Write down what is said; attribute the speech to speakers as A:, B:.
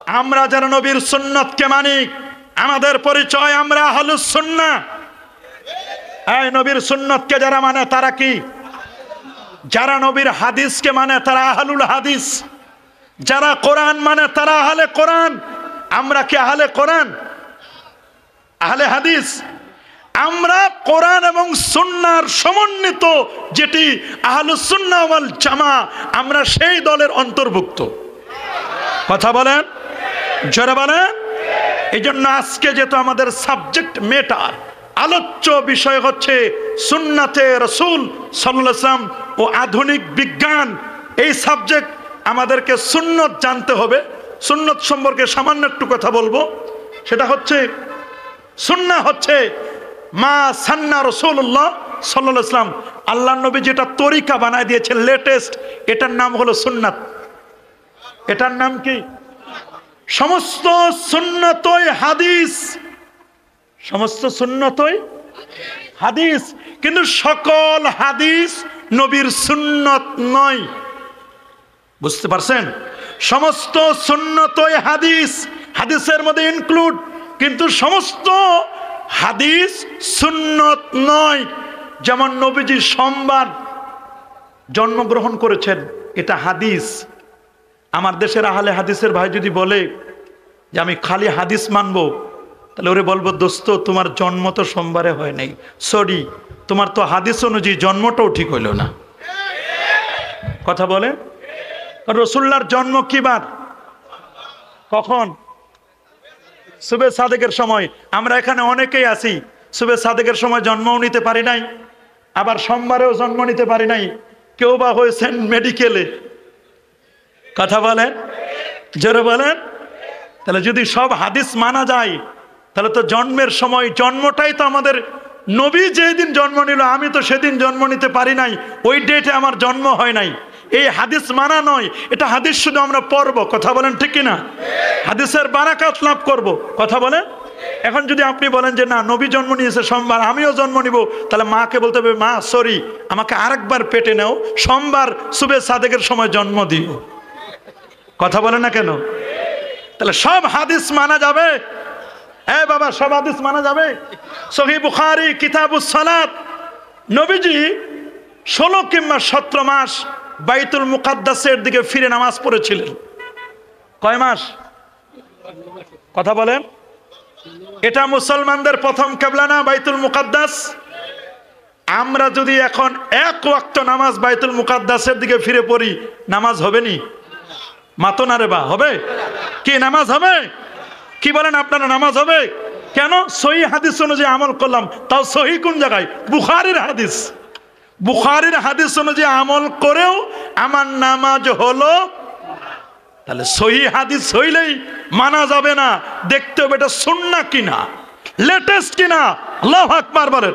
A: আমরা যারা নবীর সুন্নতকে মানি, আমাদের পরিচয় আমরা আহলুস সুন্নাহ। এই নবীর সুন্নতকে যারা মানে তারা কি? যারা নবীর হাদিসকে মানে তারা আহলুল হাদিস। যারা কোরআন মানে তারা আহলে কোরআন। আমরা কি আহলে কোরআন, আহলে হাদিস? আমরা কোরআন এবং সুন্নাহর সমন্বিত যেটি আহলুস সুন্নাহ ওয়াল জামা, আমরা সেই দলের অন্তর্ভুক্ত। কথা বলেন, জোরে বলেন। এই জন্য আজকে যেহেতু আমাদের সাবজেক্ট ম্যাটার, আলোচ্য বিষয় হচ্ছে সুন্নাতে রাসূল সাল্লাল্লাহু আলাইহি ওয়াসাল্লাম ও আধুনিক বিজ্ঞান। এই সাবজেক্ট আমাদেরকে সুন্নত জানতে হবে। সুন্নত সম্পর্কে সামান্য একটু কথা বলবো। সেটা হচ্ছে, সুন্নাহ হচ্ছে মা সান্না রাসূলুল্লাহ সাল্লাল্লাহু আলাইহি ওয়াসাল্লাম, আল্লাহর নবী যেটা তরিকা বানায় দিয়েছেন লেটেস্ট, এটার নাম হলো সুন্নাত। এটার নাম কি? সমস্ত সুন্নতই হাদিস, সমস্ত সুন্নতই হাদিস, কিন্তু সকল হাদিস নবীর সুন্নত নয়। বুঝতে পারছেন? সমস্ত সুন্নতই হাদিস, হাদিসের মধ্যে ইনক্লুড, কিন্তু সমস্ত হাদিস সুন্নত নয়। যেমন নবীজি সোমবার জন্মগ্রহণ করেছেন, এটা হাদিস। আমার দেশের আহলে হাদিসের ভাই যদি বলে যে আমি খালি হাদিস মানবো, তাহলে ওরে বলবো, দোস্ত তোমার জন্ম তো সোমবারে হয় নাই, সরি, তোমার তো হাদিস অনুযায়ী জন্মটাও ঠিক হইল না। কথা বলে, রাসূলুল্লাহর জন্ম কি বার, কখন? সুবে সাদেকের সময়। আমরা এখানে অনেকেই আছি সুবে সাদেকের সময় জন্মও নিতে পারি নাই, আবার সোমবারেও জন্ম নিতে পারি নাই, কেউ বা হয়েছেন মেডিকেলে। কথা বলেন, জোরে বলেন। তাহলে যদি সব হাদিস মানা যায়, তাহলে তো জন্মের সময়, জন্মটাই তো আমাদের, নবী যেদিন জন্ম নিল আমি তো সেদিন জন্ম নিতে পারি নাই, ওই ডেটে আমার জন্ম হয় নাই। এই হাদিস মানা নয়, এটা হাদিস শুধু আমরা পড়ব। কথা বলেন, ঠিক কিনা? হাদিসের বারাকাত লাভ করব। কথা বলেন। এখন যদি আপনি বলেন যে না, নবী জন্ম নিয়েছে সোমবার, আমিও জন্ম নিব, তাহলে মাকে বলতে হবে, মা সরি, আমাকে আরেকবার পেটে নাও, সোমবার সুবে সাদেকের সময় জন্ম দিও। কথা বলে না কেন? তাহলে সব হাদিস মানা যাবে? হ্যাঁ বাবা, সব হাদিস মানা যাবে। সহিহ বুখারী কিতাবুস সালাত, নবীজি 16 কিংবা 17 মাস বাইতুল মুকাদ্দাসের দিকে ফিরে নামাজ পড়েছিলেন। কয় মাস? কথা বলেন। এটা মুসলমানদের প্রথম কিবলা না বাইতুল মুকাদ্দাস? আমরা যদি এখন এক ওয়াক্ত নামাজ বাইতুল মুকাদ্দাসের দিকে ফিরে পড়ি, নামাজ হবে নি? মাতো না রে বা, হবে কি? নামাজ হবে? কি বলেন আপনারা, নামাজ হবে? কেন? সহিহ হাদিস অনুযায়ী আমল করলাম। তাও সহিহ কোন জায়গায়? বুখারীর হাদিস। বুখারীর হাদিস অনুযায়ী আমল করেও আমার নামাজ হলো। তাহলে সহিহ হাদিস হইলেই মানা যাবে না, দেখতে হবে এটা সুন্নাহ কিনা, লেটেস্ট কিনা। আল্লাহু আকবার বলেন।